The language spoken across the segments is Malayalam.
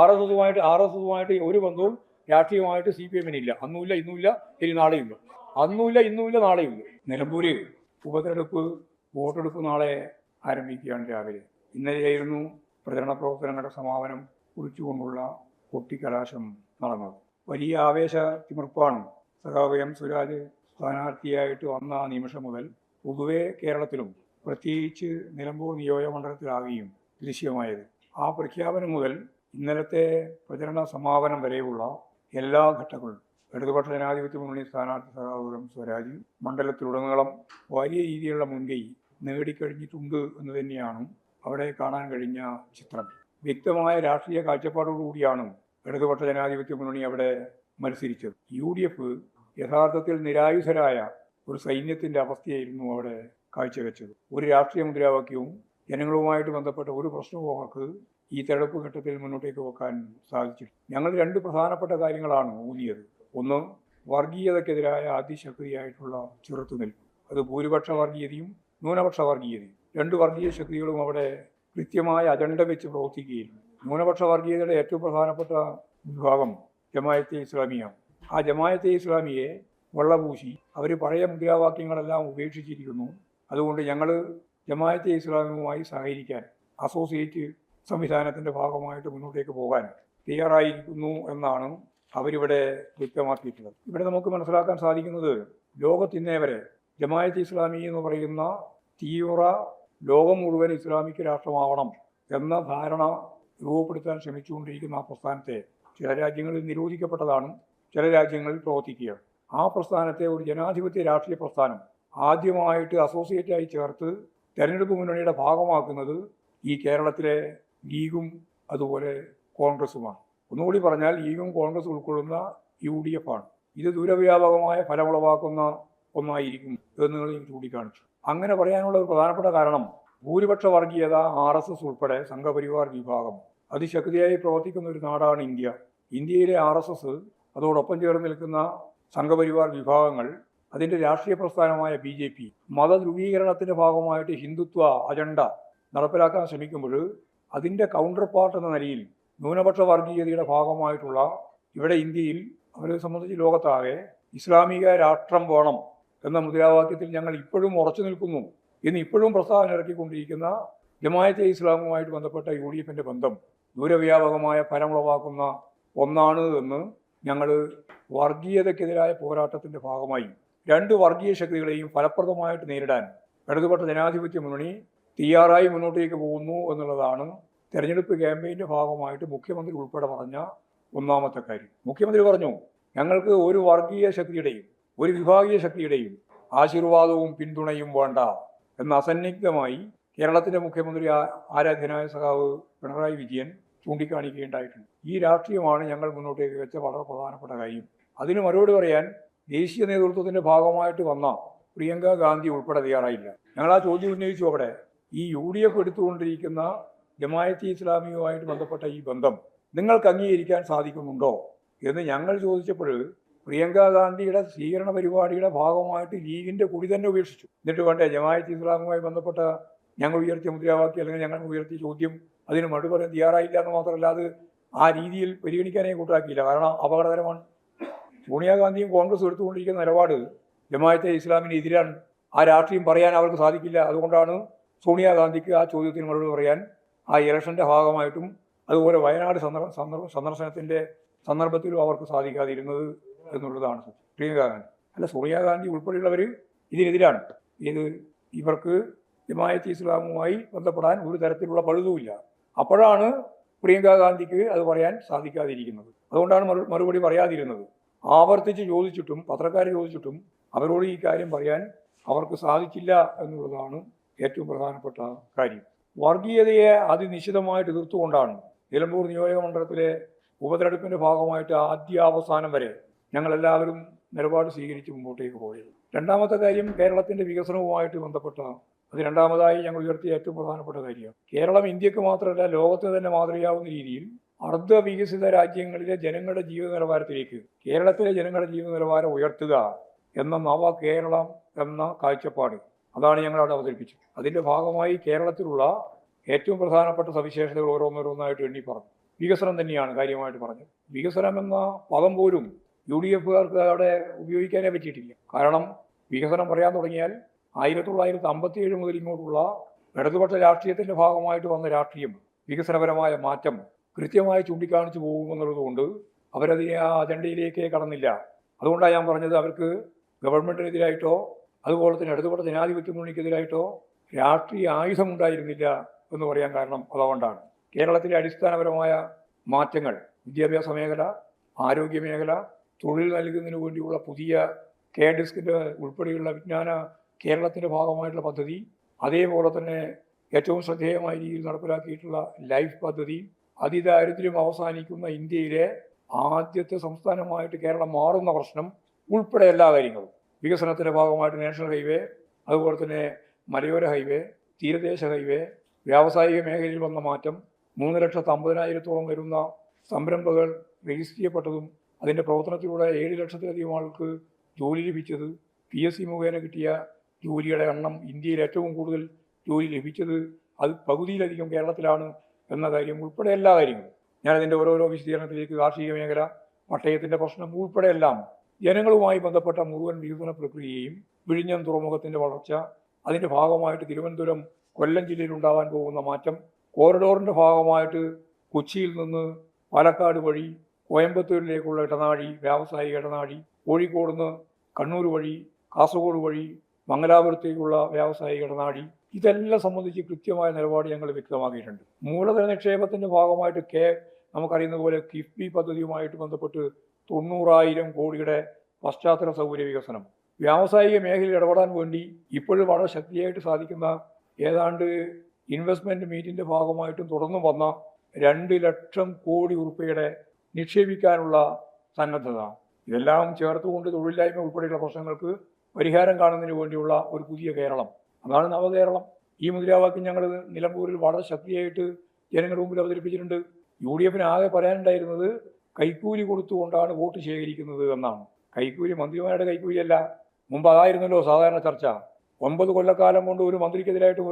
ആർ എസ് എസുമായിട്ട് ഒരു ബന്ധവും രാഷ്ട്രീയമായിട്ട് CPM ഇല്ല. അന്നുമില്ല, ഇന്നുമില്ല, ഇനി നാളെയില്ല. ഇന്നുമില്ല, നാളെയില്ല. നിലമ്പൂര് ഉപതെരഞ്ഞെടുപ്പ് വോട്ടെടുപ്പ് നാളെ ആരംഭിക്കുകയാണ് രാവിലെ. ഇന്നലെയായിരുന്നു പ്രചരണ പ്രവർത്തനങ്ങളുടെ സമാപനം കുറിച്ചുകൊണ്ടുള്ള കൊട്ടിക്കലാശം നടന്നത്. വലിയ ആവേശ തിമിർപ്പാണ് സഖാവ് എം സ്വരാജ് സ്ഥാനാർത്ഥിയായിട്ട് വന്ന ആ നിമിഷം മുതൽ പൊതുവെ കേരളത്തിലും പ്രത്യേകിച്ച് നിലമ്പൂർ നിയോജകമണ്ഡലത്തിലാകുകയും ദൃശ്യമായത്. ആ പ്രഖ്യാപനം മുതൽ ഇന്നലത്തെ പ്രചരണ സമാപനം വരെയുള്ള എല്ലാ ഘട്ടങ്ങളും ഇടതുപക്ഷ ജനാധിപത്യ മുന്നണി സ്ഥാനാർത്ഥി സഖാവ് എം സ്വരാജ് മണ്ഡലത്തിലുടനീളം വലിയ രീതിയിലുള്ള മുൻകൈ നേടിക്കഴിഞ്ഞിട്ടുണ്ട് എന്ന് തന്നെയാണ് അവിടെ കാണാൻ കഴിഞ്ഞ ചിത്രം. വ്യക്തമായ രാഷ്ട്രീയ കാഴ്ചപ്പാടോടുകൂടിയാണ് ഇടതുപക്ഷ ജനാധിപത്യ മുന്നണി അവിടെ മത്സരിച്ചത്. UDF യഥാർത്ഥത്തിൽ നിരായുധരായ ഒരു സൈന്യത്തിന്റെ അവസ്ഥയായിരുന്നു അവിടെ കാഴ്ചവെച്ചത്. ഒരു രാഷ്ട്രീയ മുദ്രാവാക്യവും ജനങ്ങളുമായിട്ട് ബന്ധപ്പെട്ട ഒരു പ്രശ്നവും അവർക്ക് ഈ തെരഞ്ഞെടുപ്പ് ഘട്ടത്തിൽ മുന്നോട്ടേക്ക് വെക്കാൻ സാധിച്ചില്ല. ഞങ്ങൾ രണ്ട് പ്രധാനപ്പെട്ട കാര്യങ്ങളാണ് ഊന്നിയത്. ഒന്ന്, വർഗീയതക്കെതിരായ അതിശക്തിയായിട്ടുള്ള ചെറുത്തുനിൽപ്പ്. അത് ഭൂരിപക്ഷ വർഗീയതയും ന്യൂനപക്ഷ വർഗീയതയും. രണ്ട് വർഗീയ ശക്തികളും അവിടെ കൃത്യമായ അജണ്ട വെച്ച് പ്രവർത്തിക്കുകയായിരുന്നു. ന്യൂനപക്ഷ വർഗീയതയുടെ ഏറ്റവും പ്രധാനപ്പെട്ട വിഭാഗം ജമാഅത്തെ ഇസ്ലാമിയാണ്. ആ ജമാഅത്തെ ഇസ്ലാമിയെ വെള്ളപൂശി അവർ പഴയ മുദ്രാവാക്യങ്ങളെല്ലാം ഉപേക്ഷിച്ചിരിക്കുന്നു. അതുകൊണ്ട് ഞങ്ങൾ ജമാഅത്തെ ഇസ്ലാമിയുമായി സഹകരിക്കാൻ, അസോസിയേറ്റ് സംവിധാനത്തിൻ്റെ ഭാഗമായിട്ട് മുന്നോട്ടേക്ക് പോകാൻ തയ്യാറായിരിക്കുന്നു എന്നാണ് അവരിവിടെ വ്യക്തമാക്കിയിട്ടുള്ളത്. ഇവിടെ നമുക്ക് മനസ്സിലാക്കാൻ സാധിക്കുന്നത്, ലോകത്തിന്നേ വരെ ജമാഅത്തെ ഇസ്ലാമി എന്ന് പറയുന്ന തീവ്ര ലോകം മുഴുവൻ ഇസ്ലാമിക് രാഷ്ട്രമാവണം എന്ന ധാരണ രൂപപ്പെടുത്താൻ ശ്രമിച്ചുകൊണ്ടിരിക്കുന്ന ആ പ്രസ്ഥാനത്തെ ചില രാജ്യങ്ങളിൽ നിരോധിക്കപ്പെട്ടതാണ്, ചില രാജ്യങ്ങളിൽ പ്രവർത്തിക്കുകയാണ്. ആ പ്രസ്ഥാനത്തെ ഒരു ജനാധിപത്യ രാഷ്ട്രീയ പ്രസ്ഥാനം ആദ്യമായിട്ട് അസോസിയേറ്റായി ചേർത്ത് തെരഞ്ഞെടുപ്പ് മുന്നണിയുടെ ഭാഗമാക്കുന്നത് ഈ കേരളത്തിലെ ലീഗും അതുപോലെ കോൺഗ്രസുമാണ്. ഒന്നുകൂടി പറഞ്ഞാൽ ലീഗും കോൺഗ്രസും ഉൾക്കൊള്ളുന്ന UDF ആണ്. ഇത് ദൂരവ്യാപകമായ ഫലമുളവാക്കുന്ന ഒന്നായിരിക്കും എന്ന് നിങ്ങൾ ചൂണ്ടിക്കാണിച്ചു. അങ്ങനെ പറയാനുള്ള ഒരു പ്രധാനപ്പെട്ട കാരണം, ഭൂരിപക്ഷ വർഗീയത RSS ഉൾപ്പെടെ സംഘപരിവാർ വിഭാഗം അതിശക്തിയായി പ്രവർത്തിക്കുന്ന ഒരു നാടാണ് ഇന്ത്യ. ഇന്ത്യയിലെ RSS, അതോടൊപ്പം ചേർന്ന് നിൽക്കുന്ന സംഘപരിവാർ വിഭാഗങ്ങൾ, അതിൻ്റെ രാഷ്ട്രീയ പ്രസ്ഥാനമായ BJP മതധ്രുവീകരണത്തിൻ്റെ ഭാഗമായിട്ട് ഹിന്ദുത്വ അജണ്ട നടപ്പിലാക്കാൻ ശ്രമിക്കുമ്പോൾ അതിൻ്റെ കൗണ്ടർ പാർട്ട് എന്ന നിലയിൽ ന്യൂനപക്ഷ വർഗീയതയുടെ ഭാഗമായിട്ടുള്ള ഇവിടെ ഇന്ത്യയിൽ അവരെ സംബന്ധിച്ച് ലോകത്താകെ ഇസ്ലാമിക രാഷ്ട്രം വേണം എന്ന മുദ്രാവാക്യത്തിൽ ഞങ്ങൾ ഇപ്പോഴും ഉറച്ചു നിൽക്കുന്നു എന്ന് ഇപ്പോഴും പ്രസ്താവന ഇറക്കിക്കൊണ്ടിരിക്കുന്ന ജമാഅത്തെ ഇസ്ലാമുമായിട്ട് ബന്ധപ്പെട്ട UDFൻ്റെ ബന്ധം ദൂരവ്യാപകമായ ഫലമുളവാക്കുന്ന ഒന്നാണ് എന്ന് ഞങ്ങൾ വർഗീയതയ്ക്കെതിരായ പോരാട്ടത്തിൻ്റെ ഭാഗമായി രണ്ട് വർഗീയ ശക്തികളെയും ഫലപ്രദമായിട്ട് നേരിടാൻ ഇടതുപക്ഷ ജനാധിപത്യ മുന്നണി തയ്യാറായി മുന്നോട്ടേക്ക് പോകുന്നു എന്നുള്ളതാണ് തെരഞ്ഞെടുപ്പ് ക്യാമ്പയിൻ്റെ ഭാഗമായിട്ട് മുഖ്യമന്ത്രി ഉൾപ്പെടെ പറഞ്ഞ ഒന്നാമത്തെ കാര്യം. മുഖ്യമന്ത്രി പറഞ്ഞു, ഞങ്ങൾക്ക് ഒരു വർഗീയ ശക്തിയുടെയും ഒരു വിഭാഗീയ ശക്തിയുടെയും ആശീർവാദവും പിന്തുണയും വേണ്ട എന്ന് അസന്നിഗ്ധമായി കേരളത്തിൻ്റെ മുഖ്യമന്ത്രി ആരാധ്യനായ സഖാവ് പിണറായി വിജയൻ ചൂണ്ടിക്കാണിക്കുകയുണ്ടായിട്ടുണ്ട്. ഈ രാഷ്ട്രീയമാണ് ഞങ്ങൾ മുന്നോട്ടേക്ക് വെച്ച വളരെ പ്രധാനപ്പെട്ട കാര്യം. അതിന് മറുപടി പറയാൻ ദേശീയ നേതൃത്വത്തിൻ്റെ ഭാഗമായിട്ട് വന്ന പ്രിയങ്ക ഗാന്ധി ഉൾപ്പെടെ തയ്യാറായില്ല. ഞങ്ങൾ ആ ചോദ്യം ഉന്നയിച്ചു. അവിടെ ഈ UDF എടുത്തുകൊണ്ടിരിക്കുന്ന ജമാഅത്തെ ഇസ്ലാമിയുമായിട്ട് ബന്ധപ്പെട്ട ഈ ബന്ധം നിങ്ങൾക്ക് അംഗീകരിക്കാൻ സാധിക്കുന്നുണ്ടോ എന്ന് ഞങ്ങൾ ചോദിച്ചപ്പോൾ പ്രിയങ്ക ഗാന്ധിയുടെ സ്വീകരണ പരിപാടിയുടെ ഭാഗമായിട്ട് ലീഗിൻ്റെ കുടി തന്നെ ഉപേക്ഷിച്ചു. എന്നിട്ട് വേണ്ടേ ജമാഅത്തെ ഇസ്ലാമുമായി ബന്ധപ്പെട്ട ഞങ്ങൾ ഉയർത്തിയ മുദ്രാവാക്യം അല്ലെങ്കിൽ ഞങ്ങൾ ഉയർത്തിയ ചോദ്യം അതിന് മറുപടി പറയാൻ തയ്യാറായില്ല എന്ന് മാത്രമല്ല, അത് ആ രീതിയിൽ പരിഗണിക്കാനേ കൂട്ടാക്കിയില്ല. കാരണം അപകടകരമാണ്. സോണിയാഗാന്ധിയും കോൺഗ്രസ് എടുത്തുകൊണ്ടിരിക്കുന്ന നിലപാട് ജമാഅത്തെ ഇസ്ലാമിന് എതിരാണ്. ആ രാഷ്ട്രീയം പറയാൻ അവർക്ക് സാധിക്കില്ല. അതുകൊണ്ടാണ് സോണിയാഗാന്ധിക്ക് ആ ചോദ്യത്തിന് മറുപടി പറയാൻ ആ ഇലക്ഷൻ്റെ ഭാഗമായിട്ടും അതുപോലെ വയനാട് സന്ദർശനത്തിൻ്റെ സന്ദർഭത്തിലും അവർക്ക് സാധിക്കാതിരുന്നത് എന്നുള്ളതാണ് പ്രിയങ്ക ഗാന്ധി. അല്ല, സോണിയാഗാന്ധി ഉൾപ്പെടെയുള്ളവർ ഇതിനെതിരാണ്. ഇവർക്ക് ജമാഅത്തെ ഇസ്ലാമുമായി ബന്ധപ്പെടാൻ ഒരു തരത്തിലുള്ള പഴുതുമില്ല. അപ്പോഴാണ് പ്രിയങ്ക ഗാന്ധിക്ക് അത് പറയാൻ സാധിക്കാതിരിക്കുന്നത്. അതുകൊണ്ടാണ് മറുപടി പറയാതിരുന്നത്. ആവർത്തിച്ച് ചോദിച്ചിട്ടും പത്രക്കാർ ചോദിച്ചിട്ടും അവരോട് ഈ കാര്യം പറയാൻ അവർക്ക് സാധിച്ചില്ല എന്നുള്ളതാണ് ഏറ്റവും പ്രധാനപ്പെട്ട കാര്യം. വർഗീയതയെ അതിനിശ്ചിതമായിട്ട് എതിർത്തുകൊണ്ടാണ് നിലമ്പൂർ നിയോജകമണ്ഡലത്തിലെ ഉപതെരഞ്ഞെടുപ്പിൻ്റെ ഭാഗമായിട്ട് ആദ്യാവസാനം വരെ ഞങ്ങളെല്ലാവരും നിലപാട് സ്വീകരിച്ച് മുമ്പോട്ടേക്ക് പോയത്. രണ്ടാമത്തെ കാര്യം കേരളത്തിൻ്റെ വികസനവുമായിട്ട് ബന്ധപ്പെട്ട അത് രണ്ടാമതായി ഞങ്ങൾ ഉയർത്തിയ ഏറ്റവും പ്രധാനപ്പെട്ട കാര്യമാണ്. കേരളം ഇന്ത്യക്ക് മാത്രമല്ല ലോകത്തിന് തന്നെ മാതൃകയാവുന്ന രീതിയിൽ അർദ്ധവികസിത രാജ്യങ്ങളിലെ ജനങ്ങളുടെ ജീവിത നിലവാരത്തിലേക്ക് കേരളത്തിലെ ജനങ്ങളുടെ ജീവിത നിലവാരം ഉയർത്തുക എന്ന നവ കേരളം എന്ന കാഴ്ചപ്പാട് അതാണ് ഞങ്ങളവിടെ അവതരിപ്പിച്ചത്. അതിൻ്റെ ഭാഗമായി കേരളത്തിലുള്ള ഏറ്റവും പ്രധാനപ്പെട്ട സവിശേഷതകൾ ഓരോന്നോരോന്നായിട്ട് എണ്ണി പറഞ്ഞു. വികസനം തന്നെയാണ് കാര്യമായിട്ട് പറഞ്ഞത്. വികസനം എന്ന പദം പോലും UDFകാർക്ക് അവിടെ ഉപയോഗിക്കാനേ പറ്റിയിട്ടില്ല. കാരണം വികസനം പറയാൻ തുടങ്ങിയാൽ 1957 മുതൽ ഇങ്ങോട്ടുള്ള ഇടതുപക്ഷ രാഷ്ട്രീയത്തിൻ്റെ ഭാഗമായിട്ട് വന്ന രാഷ്ട്രീയം വികസനപരമായ മാറ്റം കൃത്യമായി ചൂണ്ടിക്കാണിച്ചു പോകുമെന്നുള്ളതുകൊണ്ട് അവരതിനെ ആ അജണ്ടയിലേക്കേ കടന്നില്ല. അതുകൊണ്ടാണ് ഞാൻ പറഞ്ഞത് അവർക്ക് ഗവൺമെൻറ്റിനെതിരായിട്ടോ അതുപോലെ തന്നെ ഇടതുപക്ഷ ജനാധിപത്യ മുന്നണിക്കെതിരായിട്ടോ രാഷ്ട്രീയ ആയുധമുണ്ടായിരുന്നില്ല എന്ന് പറയാൻ കാരണം അതുകൊണ്ടാണ്. കേരളത്തിലെ അടിസ്ഥാനപരമായ മാറ്റങ്ങൾ, വിദ്യാഭ്യാസ മേഖല, ആരോഗ്യ മേഖല, തൊഴിൽ നൽകുന്നതിന് വേണ്ടിയുള്ള പുതിയ KDISC ഉൾപ്പെടെയുള്ള വിജ്ഞാന കേരളത്തിൻ്റെ ഭാഗമായിട്ടുള്ള പദ്ധതി, അതേപോലെ തന്നെ ഏറ്റവും ശ്രദ്ധേയമായ രീതിയിൽ നടപ്പിലാക്കിയിട്ടുള്ള ലൈഫ് പദ്ധതി, അതിദാരിദ്ര്യം അവസാനിക്കുന്ന ഇന്ത്യയിലെ ആദ്യത്തെ സംസ്ഥാനമായിട്ട് കേരളം മാറുന്ന പ്രശ്നം ഉൾപ്പെടെ എല്ലാ കാര്യങ്ങളും, വികസനത്തിൻ്റെ ഭാഗമായിട്ട് നാഷണൽ ഹൈവേ, അതുപോലെ തന്നെ മലയോര ഹൈവേ, തീരദേശ ഹൈവേ, വ്യാവസായിക മേഖലയിൽ വന്ന മാറ്റം, 3,50,000-ഓളം വരുന്ന സംരംഭങ്ങൾ രജിസ്റ്റർ ചെയ്യപ്പെട്ടതും അതിൻ്റെ പ്രവർത്തനത്തിലൂടെ 7 ലക്ഷത്തിലധികം ആൾക്ക് ജോലി ലഭിച്ചത്, PSC മുഖേന കിട്ടിയ ജോലിയുടെ എണ്ണം ഇന്ത്യയിൽ ഏറ്റവും കൂടുതൽ ജോലി ലഭിച്ചത് അത് പകുതിയിലധികം കേരളത്തിലാണ് എന്ന കാര്യം ഉൾപ്പെടെ എല്ലാ കാര്യങ്ങളും, ഞാനതിൻ്റെ ഓരോരോ വിശദീകരണത്തിലേക്ക് കാർഷിക മേഖല, പട്ടയത്തിൻ്റെ പ്രശ്നം ഉൾപ്പെടെ എല്ലാം ജനങ്ങളുമായി ബന്ധപ്പെട്ട മുഴുവൻ വികസന പ്രക്രിയയും, വിഴിഞ്ഞം തുറമുഖത്തിൻ്റെ വളർച്ച, അതിൻ്റെ ഭാഗമായിട്ട് തിരുവനന്തപുരം കൊല്ലം ജില്ലയിൽ ഉണ്ടാകാൻ പോകുന്ന മാറ്റം, കോറിഡോറിൻ്റെ ഭാഗമായിട്ട് കൊച്ചിയിൽ നിന്ന് പാലക്കാട് വഴി കോയമ്പത്തൂരിലേക്കുള്ള ഇടനാഴി, വ്യാവസായിക ഇടനാഴി, കോഴിക്കോട് നിന്ന് കണ്ണൂർ വഴി കാസർഗോഡ് വഴി മംഗലാപുരത്തേക്കുള്ള വ്യാവസായിക ഇടനാഴി, ഇതെല്ലാം സംബന്ധിച്ച് കൃത്യമായ നിലപാട് ഞങ്ങൾ വ്യക്തമാക്കിയിട്ടുണ്ട്. മൂലധന നിക്ഷേപത്തിൻ്റെ ഭാഗമായിട്ട് നമുക്കറിയുന്ന പോലെ കിഫ്ബി പദ്ധതിയുമായിട്ട് ബന്ധപ്പെട്ട് 90,000 കോടിയുടെ പശ്ചാത്തല സൗകര്യ വികസനം, വ്യാവസായിക മേഖലയിൽ ഇടപെടാൻ വേണ്ടി ഇപ്പോഴും വളരെ ശക്തിയായിട്ട് സാധിക്കുന്ന ഏതാണ്ട് ഇൻവെസ്റ്റ്മെൻറ്റ് മീറ്റിൻ്റെ ഭാഗമായിട്ടും തുടർന്നും വന്ന 2 ലക്ഷം കോടി ഉറുപ്പികയുടെ നിക്ഷേപിക്കാനുള്ള സന്നദ്ധത, ഇതെല്ലാം ചേർത്തുകൊണ്ട് തൊഴിലില്ലായ്മ ഉൾപ്പെടെയുള്ള പ്രശ്നങ്ങൾക്ക് പരിഹാരം കാണുന്നതിന് വേണ്ടിയുള്ള ഒരു പുതിയ കേരളം, അതാണ് നവകേരളം. ഈ മുദ്രാവാക്യം ഞങ്ങൾ നിലമ്പൂരിൽ വളരെ ശക്തിയായിട്ട് ജനങ്ങളുടെ മുമ്പിൽ അവതരിപ്പിച്ചിട്ടുണ്ട്. UDF ആകെ പറയാനുണ്ടായിരുന്നത് കൈക്കൂലി കൊടുത്തുകൊണ്ടാണ് വോട്ട് ശേഖരിക്കുന്നത് എന്നാണ്. കൈക്കൂലി മന്ത്രിമാരുടെ കൈക്കൂലിയല്ല. മുമ്പ് അതായിരുന്നല്ലോ സാധാരണ ചർച്ച. 9 കൊല്ലക്കാലം കൊണ്ട് ഒരു മന്ത്രിക്കെതിരായിട്ട്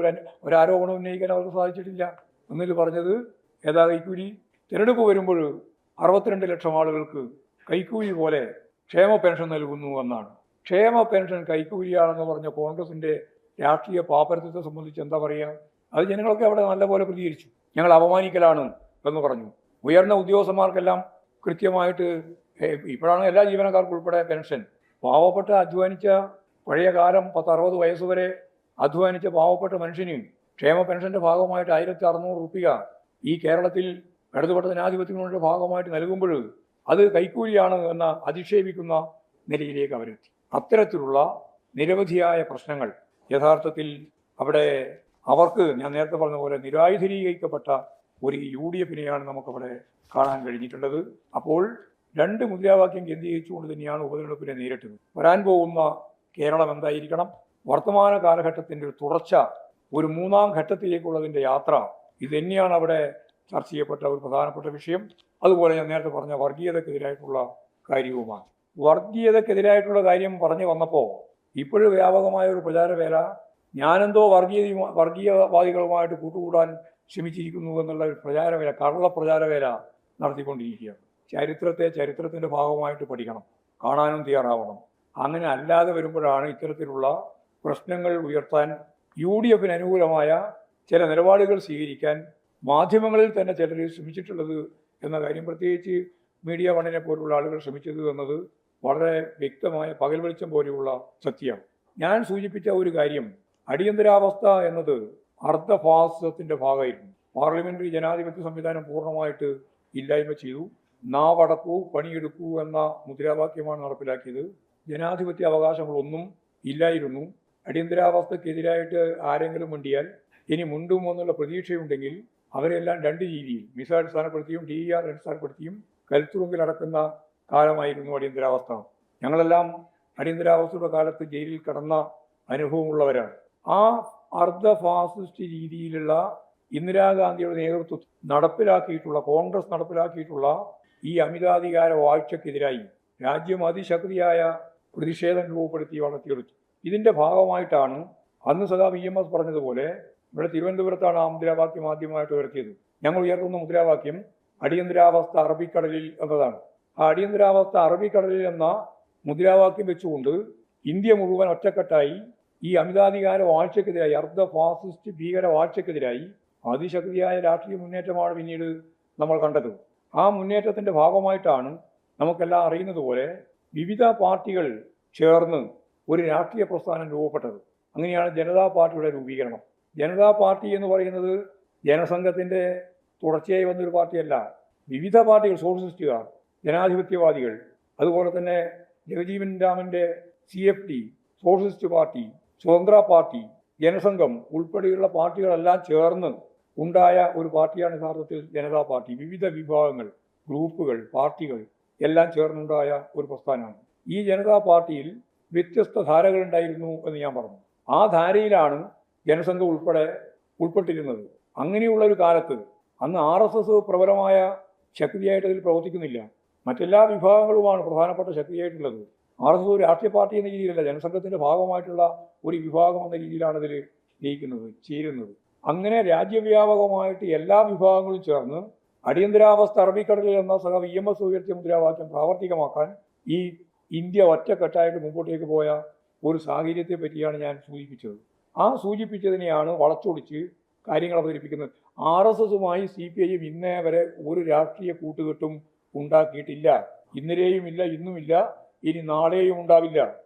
ഒരു ആരോപണം ഉന്നയിക്കാൻ അവർക്ക് സാധിച്ചിട്ടില്ല. എന്നിട്ട് പറഞ്ഞത് ഏതാ കൈക്കൂലി? തിരഞ്ഞെടുപ്പ് വരുമ്പോൾ 62 ലക്ഷം ആളുകൾക്ക് കൈക്കൂലി പോലെ ക്ഷേമ പെൻഷൻ നൽകുന്നു എന്നാണ്. ക്ഷേമ പെൻഷൻ കൈക്കൂലിയാണെന്ന് പറഞ്ഞ കോൺഗ്രസിൻ്റെ രാഷ്ട്രീയ പാപ്പരത്വത്തെ സംബന്ധിച്ച് എന്താ പറയുക? അത് ജനങ്ങളൊക്കെ അവിടെ നല്ലപോലെ പ്രതികരിച്ചു. ഞങ്ങൾ അപമാനിക്കലാണ് എന്ന് പറഞ്ഞു. ഉയർന്ന ഉദ്യോഗസ്ഥന്മാർക്കെല്ലാം കൃത്യമായിട്ട് ഇപ്പോഴാണ് എല്ലാ ജീവനക്കാർക്കും ഉൾപ്പെടെ പെൻഷൻ. പാവപ്പെട്ട അധ്വാനിച്ച പഴയ കാലം 10-60 വയസ്സ് വരെ അധ്വാനിച്ച പാവപ്പെട്ട മനുഷ്യന് ക്ഷേമ പെൻഷൻ്റെ ഭാഗമായിട്ട് 1,600 രൂപ ഈ കേരളത്തിൽ ഇടതുപക്ഷ ജനാധിപത്യങ്ങളുടെ ഭാഗമായിട്ട് നൽകുമ്പോൾ അത് കൈക്കൂലിയാണ് എന്ന അധിക്ഷേപിക്കുന്ന നിലയിലേക്ക് അവരെത്തി. അത്തരത്തിലുള്ള നിരവധിയായ പ്രശ്നങ്ങൾ യഥാർത്ഥത്തിൽ അവിടെ അവർക്ക്, ഞാൻ നേരത്തെ പറഞ്ഞ പോലെ, നിരായുധീകരിക്കപ്പെട്ട ഒരു UDFനെയാണ് നമുക്കവിടെ കാണാൻ കഴിഞ്ഞിട്ടുള്ളത്. അപ്പോൾ 2 മുദ്രാവാക്യം കേന്ദ്രീകരിച്ചുകൊണ്ട് തന്നെയാണ് ഉപതെരഞ്ഞെടുപ്പിനെ നേരിട്ടത്. വരാൻ പോകുന്ന കേരളം എന്തായിരിക്കണം, വർത്തമാന കാലഘട്ടത്തിൻ്റെ ഒരു തുടർച്ച, ഒരു 3ാം ഘട്ടത്തിലേക്കുള്ളതിൻ്റെ യാത്ര, ഇത് തന്നെയാണ് അവിടെ ചർച്ച ചെയ്യപ്പെട്ട ഒരു പ്രധാനപ്പെട്ട വിഷയം. അതുപോലെ ഞാൻ നേരത്തെ പറഞ്ഞ വർഗീയതക്കെതിരായിട്ടുള്ള കാര്യവുമാണ്. വർഗീയതക്കെതിരായിട്ടുള്ള കാര്യം പറഞ്ഞു വന്നപ്പോൾ ഇപ്പോഴും വ്യാപകമായ ഒരു പ്രചാരവേല, ഞാനെന്തോ വർഗീയവാദികളുമായിട്ട് കൂട്ടുകൂടാൻ ശ്രമിച്ചിരിക്കുന്നു എന്നുള്ള ഒരു പ്രചാരവേല, കള്ള പ്രചാരവേല നടത്തിക്കൊണ്ടിരിക്കുകയാണ്. ചരിത്രത്തിൻ്റെ ഭാഗമായിട്ട് പഠിക്കണം, കാണാനും തയ്യാറാവണം. അങ്ങനെ അല്ലാതെ വരുമ്പോഴാണ് ഇത്തരത്തിലുള്ള പ്രശ്നങ്ങൾ ഉയർത്താൻ UDFന് അനുകൂലമായ ചില നിലപാടുകൾ സ്വീകരിക്കാൻ മാധ്യമങ്ങളിൽ തന്നെ ചിലർ ശ്രമിച്ചിട്ടുള്ളത് എന്ന കാര്യം, പ്രത്യേകിച്ച് മീഡിയ വണ്ണിനെ പോലുള്ള ആളുകൾ ശ്രമിച്ചത് എന്നത് വളരെ വ്യക്തമായ പകൽ വെളിച്ചം പോലെയുള്ള സത്യമാണ്. ഞാൻ സൂചിപ്പിച്ച ഒരു കാര്യം, അടിയന്തരാവസ്ഥ എന്നത് അർദ്ധഫാസിസത്തിൻ്റെ ഭാഗമായിരുന്നു. പാർലമെന്ററി ജനാധിപത്യ സംവിധാനം പൂർണ്ണമായിട്ട് ഇല്ലായ്മ ചെയ്തു. നാവടക്കൂ പണിയെടുക്കൂ എന്ന മുദ്രാവാക്യമാണ് നടപ്പിലാക്കിയത്. ജനാധിപത്യ അവകാശങ്ങളൊന്നും ഇല്ലായിരുന്നു. അടിയന്തരാവസ്ഥക്കെതിരായിട്ട് ആരെങ്കിലും വേണ്ടിയാൽ ഇനി മുണ്ടും എന്നുള്ള പ്രതീക്ഷയുണ്ടെങ്കിൽ അവരെല്ലാം 2 രീതിയിൽ മിസ അടിസ്ഥാനപ്പെടുത്തിയും DER അടിസ്ഥാനപ്പെടുത്തിയും കൽത്തുറുങ്കിലടക്കുന്ന കാലമായിരുന്നു അടിയന്തരാവസ്ഥ. ഞങ്ങളെല്ലാം അടിയന്തരാവസ്ഥയുടെ കാലത്ത് ജയിലിൽ കടന്ന അനുഭവമുള്ളവരാണ്. ആ അർദ്ധ ഫാസിസ്റ്റ് രീതിയിലുള്ള ഇന്ദിരാഗാന്ധിയുടെ നേതൃത്വത്തിൽ നടപ്പിലാക്കിയിട്ടുള്ള, കോൺഗ്രസ് നടപ്പിലാക്കിയിട്ടുള്ള ഈ അമിതാധികാര വാഴ്ചക്കെതിരായി രാജ്യം അതിശക്തിയായ പ്രതിഷേധം രൂപപ്പെടുത്തി വളർത്തിയെടുത്തു. ഇതിൻ്റെ ഭാഗമായിട്ടാണ് അന്ന് സഖാവ് EMS പറഞ്ഞതുപോലെ ഇവിടെ തിരുവനന്തപുരത്താണ് ആ മുദ്രാവാക്യം ആദ്യമായിട്ട് ഉയർത്തിയത്. ഞങ്ങൾ ഉയർത്തുന്ന മുദ്രാവാക്യം അടിയന്തരാവസ്ഥ അറബിക്കടലിൽ എന്നതാണ്. ആ അടിയന്തരാവസ്ഥ അറബിക്കടലിൽ എന്ന മുദ്രാവാക്യം വെച്ചുകൊണ്ട് ഇന്ത്യ മുഴുവൻ ഒറ്റക്കെട്ടായി ഈ അമിതാധികാര വാഴ്ചക്കെതിരായി, അർദ്ധ ഫാസിസ്റ്റ് ഭീകര വാഴ്ചക്കെതിരായി അതിശക്തിയായ രാഷ്ട്രീയ മുന്നേറ്റമാണ് പിന്നീട് നമ്മൾ കണ്ടത്. ആ മുന്നേറ്റത്തിന്റെ ഭാഗമായിട്ടാണ് നമുക്കെല്ലാം അറിയുന്നത് പോലെ വിവിധ പാർട്ടികൾ ചേർന്ന് ഒരു രാഷ്ട്രീയ പ്രസ്ഥാനം രൂപപ്പെട്ടത്. അങ്ങനെയാണ് ജനതാ പാർട്ടിയുടെ രൂപീകരണം. ജനതാ പാർട്ടി എന്ന് പറയുന്നത് ജനസംഘത്തിന്റെ തുടർച്ചയായി വന്നൊരു പാർട്ടിയല്ല. വിവിധ പാർട്ടികൾ, സോഷ്യലിസ്റ്റുകാർ, ജനാധിപത്യവാദികൾ, അതുപോലെ തന്നെ ജഗജീവൻ രാമന്റെ CFD, സോഷ്യലിസ്റ്റ് പാർട്ടി, സ്വതന്ത്ര പാർട്ടി, ജനസംഘം ഉൾപ്പെടെയുള്ള പാർട്ടികളെല്ലാം ചേർന്ന് ഉണ്ടായ ഒരു പാർട്ടിയാണ് യഥാർത്ഥത്തിൽ ജനതാ പാർട്ടി. വിവിധ വിഭാഗങ്ങൾ, ഗ്രൂപ്പുകൾ, പാർട്ടികൾ എല്ലാം ചേർന്നുണ്ടായ ഒരു പ്രസ്ഥാനമാണ്. ഈ ജനതാ പാർട്ടിയിൽ വ്യത്യസ്ത ധാരകളുണ്ടായിരുന്നു എന്ന് ഞാൻ പറഞ്ഞു. ആ ധാരയിലാണ് ജനസംഘം ഉൾപ്പെട്ടിരുന്നത്. അങ്ങനെയുള്ള ഒരു കാലത്ത് അന്ന് RSS പ്രബലമായ ശക്തിയായിട്ട് അതിൽ പ്രവർത്തിക്കുന്നില്ല. മറ്റെല്ലാ വിഭാഗങ്ങളുമാണ് പ്രധാനപ്പെട്ട ശക്തിയായിട്ടുള്ളത്. RSS ഒരു രാഷ്ട്രീയ പാർട്ടി എന്ന രീതിയിലല്ല, ജനസംഘത്തിന്റെ ഭാഗമായിട്ടുള്ള ഒരു വിഭാഗം എന്ന രീതിയിലാണ് ഇതിൽ ചേരുന്നത്. അങ്ങനെ രാജ്യവ്യാപകമായിട്ട് എല്ലാ വിഭാഗങ്ങളും ചേർന്ന് അടിയന്തരാവസ്ഥ അറബിക്കടലിൽ എന്ന EMS ഉയർത്തിയ മുദ്രാവാക്യം പ്രാവർത്തികമാക്കാൻ ഈ ഇന്ത്യ ഒറ്റക്കെട്ടായിട്ട് മുമ്പോട്ടേക്ക് പോയ ഒരു സാഹചര്യത്തെ പറ്റിയാണ് ഞാൻ സൂചിപ്പിച്ചത്. ആ സൂചിപ്പിച്ചതിനെയാണ് വളച്ചൊടിച്ച് കാര്യങ്ങൾ അവതരിപ്പിക്കുന്നത്. RSSുമായി CPIM ഇന്നേ വരെ ഒരു രാഷ്ട്രീയ കൂട്ടുകെട്ടും ഉണ്ടാക്കിയിട്ടില്ല. ഇന്നലെയും ഇല്ല, ഇന്നുമില്ല, ഇനി നാളെയും ഉണ്ടാവില്ല.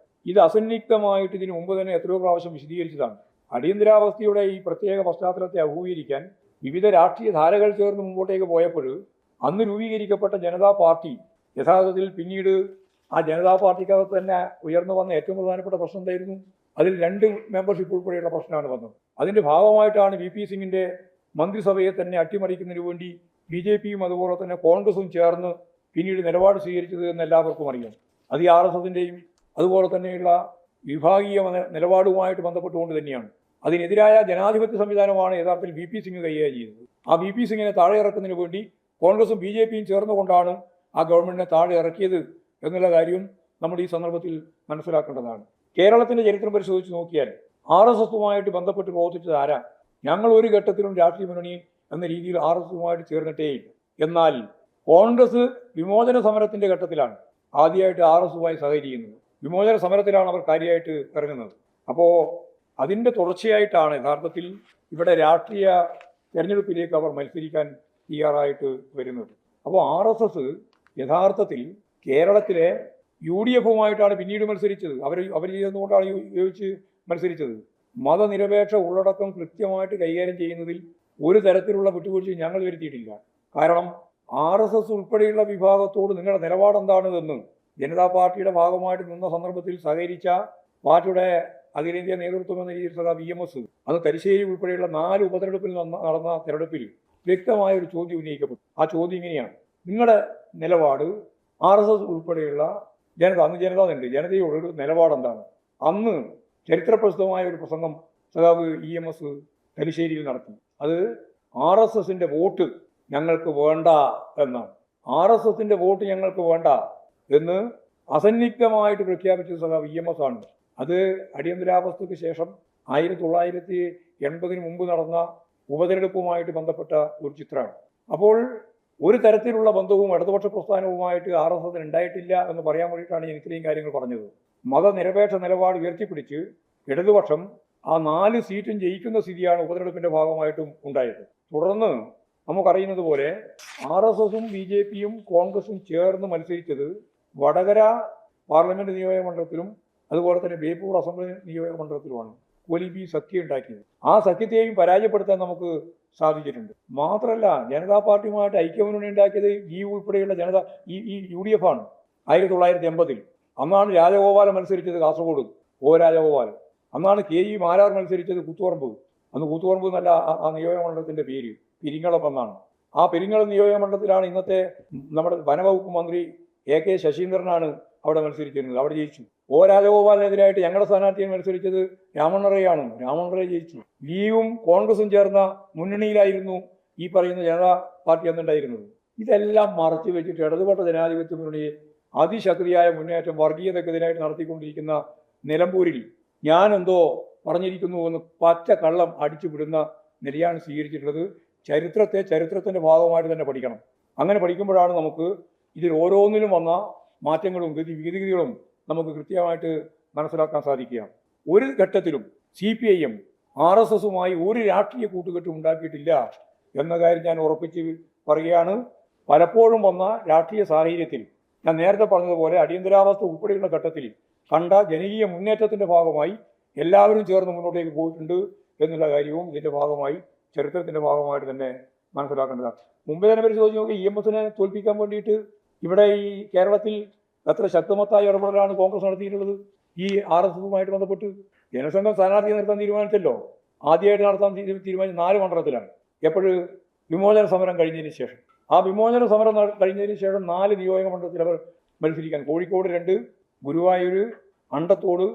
ഇത് അസന്നിഗ്ധമായിട്ട് ഇതിനു മുമ്പ് തന്നെ എത്രയോ പ്രാവശ്യം വിശദീകരിച്ചതാണ്. അടിയന്തരാവസ്ഥയുടെ ഈ പ്രത്യേക പശ്ചാത്തലത്തെ അഭിമുഖീകരിക്കാൻ വിവിധ രാഷ്ട്രീയ ധാരകൾ ചേർന്ന് മുമ്പോട്ടേക്ക് പോയപ്പോൾ അന്ന് രൂപീകരിക്കപ്പെട്ട ജനതാ പാർട്ടി യഥാർത്ഥത്തിൽ പിന്നീട് ആ ജനതാ പാർട്ടിക്കകത്ത് തന്നെ ഉയർന്നു വന്ന ഏറ്റവും പ്രധാനപ്പെട്ട പ്രശ്നം എന്തായിരുന്നു? അതിൽ 2 മെമ്പർഷിപ്പ് ഉൾപ്പെടെയുള്ള പ്രശ്നമാണ് വന്നത്. അതിന്റെ ഭാഗമായിട്ടാണ് VP സിംഗിന്റെ മന്ത്രിസഭയെ തന്നെ അട്ടിമറിക്കുന്നതിന് വേണ്ടി BJPയും അതുപോലെ തന്നെ കോൺഗ്രസും ചേർന്ന് പിന്നീട് നിലപാട് സ്വീകരിച്ചത് എന്ന് എല്ലാവർക്കും അറിയാം. അത് ഈ RSSന്റെയും അതുപോലെ തന്നെയുള്ള വിഭാഗീയ നിലപാടുമായിട്ട് ബന്ധപ്പെട്ടുകൊണ്ട് തന്നെയാണ്. അതിനെതിരായ ജനാധിപത്യ സംവിധാനമാണ് യഥാർത്ഥത്തിൽ VP സിംഗ് കൈകാര്യം ചെയ്തത്. ആ VP സിംഗിനെ താഴെ ഇറക്കുന്നതിന് വേണ്ടി കോൺഗ്രസും BJPയും ചേർന്നുകൊണ്ടാണ് ആ ഗവൺമെന്റിനെ താഴെ ഇറക്കിയത് എന്നുള്ള കാര്യം നമ്മൾ ഈ സന്ദർഭത്തിൽ മനസ്സിലാക്കേണ്ടതാണ്. കേരളത്തിന്റെ ചരിത്രം പരിശോധിച്ച് നോക്കിയാൽ RSSുമായിട്ട് ബന്ധപ്പെട്ട് പ്രവർത്തിച്ചത് ആരാ? ഞങ്ങൾ ഒരു ഘട്ടത്തിലും രാഷ്ട്രീയ മുന്നണി എന്ന രീതിയിൽ RSSുമായിട്ട് ചേർന്നിട്ടേയില്ല. എന്നാൽ കോൺഗ്രസ് വിമോചന സമരത്തിന്റെ ഘട്ടത്തിലാണ് ആദ്യമായിട്ട് RSSുമായി സഹകരിക്കുന്നത്. വിമോചന സമരത്തിലാണ് അവർ കാര്യമായിട്ട് ഇറങ്ങുന്നത്. അപ്പോൾ അതിൻ്റെ തുടർച്ചയായിട്ടാണ് യഥാർത്ഥത്തിൽ ഇവിടെ രാഷ്ട്രീയ തെരഞ്ഞെടുപ്പിലേക്ക് അവർ മത്സരിക്കാൻ തയ്യാറായിട്ട് വരുന്നത്. അപ്പോൾ RSS യഥാർത്ഥത്തിൽ കേരളത്തിലെ UDFുമായിട്ടാണ് പിന്നീട് മത്സരിച്ചത്. അവർ ചെയ്തുകൊണ്ടാണ് യോജിച്ച് മത്സരിച്ചത്. മതനിരപേക്ഷ ഉള്ളടക്കം കൃത്യമായിട്ട് കൈകാര്യം ചെയ്യുന്നതിൽ ഒരു തരത്തിലുള്ള വിട്ടുവീഴ്ചയും ഞങ്ങൾ വരുത്തിയിട്ടില്ല. കാരണം RSS ഉൾപ്പെടെയുള്ള വിഭാഗത്തോട് നിങ്ങളുടെ നിലപാട് എന്താണെന്ന് ജനതാ പാർട്ടിയുടെ ഭാഗമായിട്ട് നിന്ന സന്ദർഭത്തിൽ സഹകരിച്ച പാർട്ടിയുടെ അഖിലേന്ത്യാ നേതൃത്വം എന്ന രീതിയിൽ EMS അത് തലശ്ശേരി ഉൾപ്പെടെയുള്ള 4 ഉപതെരഞ്ഞെടുപ്പിൽ നടന്ന തെരഞ്ഞെടുപ്പിൽ വ്യക്തമായ ഒരു ചോദ്യം ഉന്നയിക്കപ്പെട്ടു. ആ ചോദ്യം ഇങ്ങനെയാണ്: നിങ്ങളുടെ നിലപാട് RSS ഉൾപ്പെടെയുള്ള അന്ന് ജനതയോടൊരു നിലപാട് എന്താണ്? അന്ന് ചരിത്രപ്രസിദ്ധമായ ഒരു പ്രസംഗം EMS തലശ്ശേരിയിൽ നടത്തി. അത് RSSന്റെ വോട്ട് ഞങ്ങൾക്ക് വേണ്ട എന്നാണ്. RSSന്റെ വോട്ട് ഞങ്ങൾക്ക് വേണ്ട എന്ന് അസന്നിഗ്ധമായിട്ട് പ്രഖ്യാപിച്ചത് EMS ആണ്. അത് അടിയന്തരാവസ്ഥയ്ക്ക് ശേഷം 1980 മുമ്പ് നടന്ന ഉപതെരഞ്ഞെടുപ്പുമായിട്ട് ബന്ധപ്പെട്ട ഒരു ചിത്രമാണ്. അപ്പോൾ ഒരു തരത്തിലുള്ള ബന്ധവും ഇടതുപക്ഷ പ്രസ്ഥാനവുമായിട്ട് RSSന് ഉണ്ടായിട്ടില്ല എന്ന് പറയാൻ വേണ്ടിയിട്ടാണ് ഞാൻ ഇത്രയും കാര്യങ്ങൾ പറഞ്ഞത്. മതനിരപേക്ഷ നിലപാട് ഉയർത്തിപ്പിടിച്ച് ഇടതുപക്ഷം ആ 4 സീറ്റും ജയിക്കുന്ന സ്ഥിതിയാണ് ഉപതെരഞ്ഞെടുപ്പിന്റെ ഭാഗമായിട്ടും ഉണ്ടായത്. തുടർന്ന് നമുക്കറിയുന്നത് പോലെ RSSും BJPയും കോൺഗ്രസും ചേർന്ന് മത്സരിച്ചത് വടകര പാർലമെന്റ് നിയോജക മണ്ഡലത്തിലും അതുപോലെ തന്നെ ബേപ്പൂർ അസംബ്ലി നിയോജക മണ്ഡലത്തിലുമാണ് കോലിബി സഖ്യം ഉണ്ടാക്കിയത്. ആ സഖ്യത്തെയും പരാജയപ്പെടുത്താൻ നമുക്ക് സാധിച്ചിട്ടുണ്ട്. മാത്രമല്ല, ജനതാ പാർട്ടിയുമായിട്ട് ഐക്യമുന്നണി ഉണ്ടാക്കിയത് ഉൾപ്പെടെയുള്ള ഈ UDF ആണ് 1980. അന്നാണ് രാജഗോപാലൻ മത്സരിച്ചത് കാസർഗോഡ്, രാജഗോപാലൻ. അന്നാണ് KE മാരാർ മത്സരിച്ചത് കൂത്തുപറമ്പ്. അന്ന് കൂത്തുപറമ്പ് എന്നല്ല ആ നിയോജക മണ്ഡലത്തിന്റെ പേര്, പെരിങ്ങളം എന്നാണ്. ആ പെരിങ്ങളം നിയോജക മണ്ഡലത്തിലാണ് ഇന്നത്തെ നമ്മുടെ വനവകുപ്പ് മന്ത്രി AK ശശീന്ദ്രനാണ് അവിടെ മത്സരിച്ചിരുന്നത്. അവിടെ ജയിച്ചു. രാജഗോപാലിനെതിരായിട്ട് ഞങ്ങളുടെ സ്ഥാനാർത്ഥിയെ മത്സരിച്ചത് രാമണ്ണറയാണ്. രാമണ്ണറെ ജയിച്ചു. ലീഗും കോൺഗ്രസും ചേർന്ന മുന്നണിയിലായിരുന്നു ഈ പറയുന്ന ജനതാ പാർട്ടി അന്നുണ്ടായിരുന്നത്. ഇതെല്ലാം മറച്ചു വെച്ചിട്ട് ഇടതുപക്ഷ ജനാധിപത്യ മുന്നണിയെ അതിശക്തിയായ മുന്നേറ്റം വർഗീയതക്കെതിരായിട്ട് നടത്തിക്കൊണ്ടിരിക്കുന്ന നിലമ്പൂരിൽ ഞാൻ എന്തോ പറഞ്ഞിരിക്കുന്നു എന്ന് പച്ച കള്ളം അടിച്ചു വിടുന്ന നിലയാണ് സ്വീകരിച്ചിട്ടുള്ളത്. ചരിത്രത്തിന്റെ ഭാഗമായിട്ട് തന്നെ പഠിക്കണം. അങ്ങനെ പഠിക്കുമ്പോഴാണ് നമുക്ക് ഇതിൽ ഓരോന്നിലും വന്ന മാറ്റങ്ങളും വിഗതികളും നമുക്ക് കൃത്യമായിട്ട് മനസ്സിലാക്കാൻ സാധിക്കുക. ഒരു ഘട്ടത്തിലും CPIM RSSുമായി ഒരു രാഷ്ട്രീയ കൂട്ടുകെട്ടും ഉണ്ടാക്കിയിട്ടില്ല എന്ന കാര്യം ഞാൻ ഉറപ്പിച്ച് പറയുകയാണ്. പലപ്പോഴും വന്ന രാഷ്ട്രീയ സാഹചര്യത്തിൽ ഞാൻ നേരത്തെ പറഞ്ഞതുപോലെ അടിയന്തരാവസ്ഥ ഉൾപ്പെടെയുള്ള ഘട്ടത്തിൽ കണ്ട ജനകീയ മുന്നേറ്റത്തിൻ്റെ ഭാഗമായി എല്ലാവരും ചേർന്ന് മുന്നോട്ടേക്ക് പോയിട്ടുണ്ട് എന്നുള്ള കാര്യവും ഇതിൻ്റെ ഭാഗമായി ചരിത്രത്തിൻ്റെ ഭാഗമായിട്ട് തന്നെ മനസ്സിലാക്കേണ്ടതാണ്. മുമ്പേ തന്നെ പരിശോധിച്ച് നോക്കി EMSനെ തോൽപ്പിക്കാൻ വേണ്ടിയിട്ട് ഇവിടെ ഈ കേരളത്തിൽ എത്ര ശക്തമത്തായ ഇടപെടലാണ് കോൺഗ്രസ് നടത്തിയിട്ടുള്ളത്. ഈ RSSുമായിട്ട് ബന്ധപ്പെട്ട് ജനസംഘം സ്ഥാനാർത്ഥിയെ നിർത്താൻ തീരുമാനിച്ചല്ലോ. ആദ്യമായിട്ട് നടത്താൻ തീരുമാനിച്ച 4 മണ്ഡലത്തിലാണ്. എപ്പോഴും വിമോചന സമരം കഴിഞ്ഞതിന് ശേഷം. ആ വിമോചന സമരം കഴിഞ്ഞതിന് ശേഷം 4 നിയോജക മണ്ഡലത്തിൽ അവർ മത്സരിക്കാൻ. കോഴിക്കോട് 2, ഗുരുവായൂർ, അണ്ടത്തോട്,